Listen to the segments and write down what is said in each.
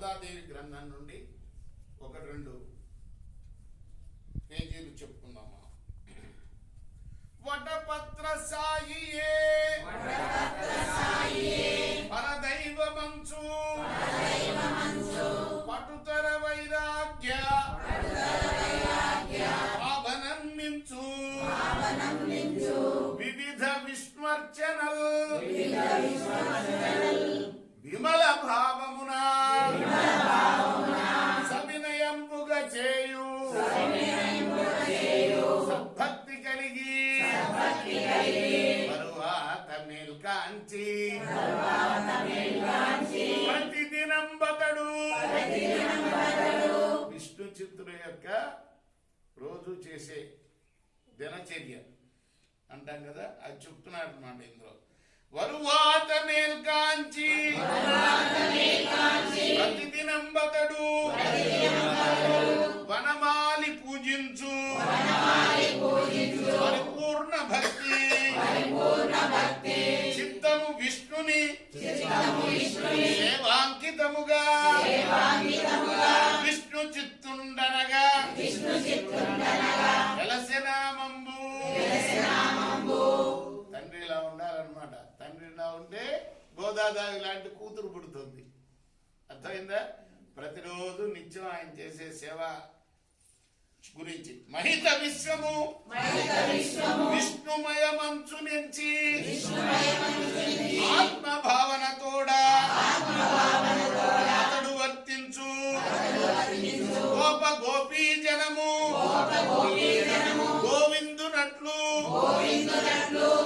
గోదాదేవి గ్రంథం నుండి ఒకటి రెండు పేజీలు చెప్పుకుందామా. వటపత్ర సాయియే పరదైవ మంచు పటుతర వైరాగ్య ఆభరణమించు వివిధ విస్మర్చనల్ విమల భావమున సవినయంబుగా చేయు సద్భక్తి కలిగి తరువాత మేల్కాంచి ప్రతిదినం బతడు. విష్ణు చిత్తుల యొక్క రోజు చేసే దినచర్య అంటాం కదా, అది చెప్తున్నాడు అన్నమాట ఇందులో. వరువాత మేల్కాంచి ప్రతిదినం బతడు వనమాలి పూజించు పరిపూర్ణ భక్తి చిత్తము విష్ణుని సేవాంకితముగా విష్ణు చిత్తుండనగా వెలసినామంబు. తండ్రి ఇలా ఉండాలన్నమాట. తండ్రి ఇలా ఉంటే గోదాదేవి లాంటి కూతురు పుడుతుంది. అర్థమైందా? ప్రతిరోజు నిత్యం ఆయన చేసే సేవ గురించి మహిత విశ్వము విష్ణుమయ మంచు నుంచి ఆత్మభావనతోడా అతడు వర్తించు గోప గోపీ జనము గోవిందునట్లు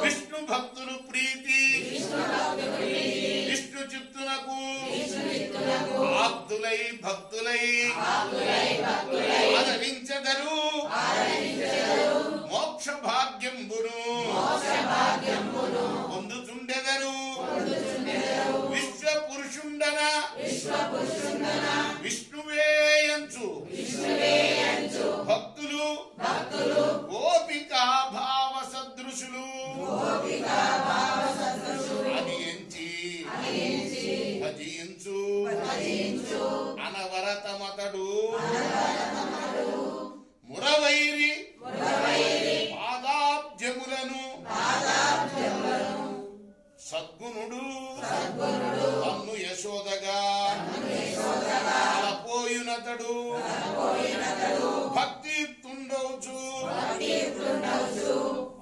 విష్ణు భక్తులు ప్రీతి విష్ణు చిత్తునకు ఆప్తులై భక్తులై ఆదరించదరు మోక్ష భాగ్యంబును పొందుచుండెదరు. విశ్వ పురుషుండన విష్ణువేయంచు భక్తులు గోపికా భావ సదృశులు అనియంచి భజించు అనవరతమతడు మురవైరి పాదాబ్జములను సద్గుణుడు అన్ను యశోదగా పోయునతడు భక్తి తుండవచ్చు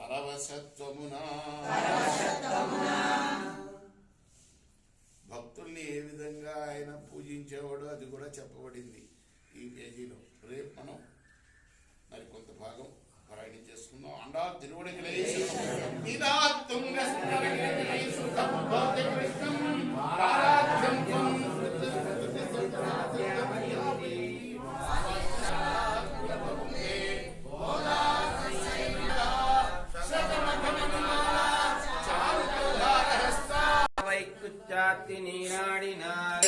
పరవశత్వమునా. భక్తుల్ని ఏ విధంగా ఆయన పూజించేవాడు అది కూడా చెప్పబడింది ఈ పేజీలో. రేపు మనం మరి కొంత భాగం పారాయణం చేసుకుందాం. అండా తిరువడికలై వైకుచ్చాతి నీరాడినార్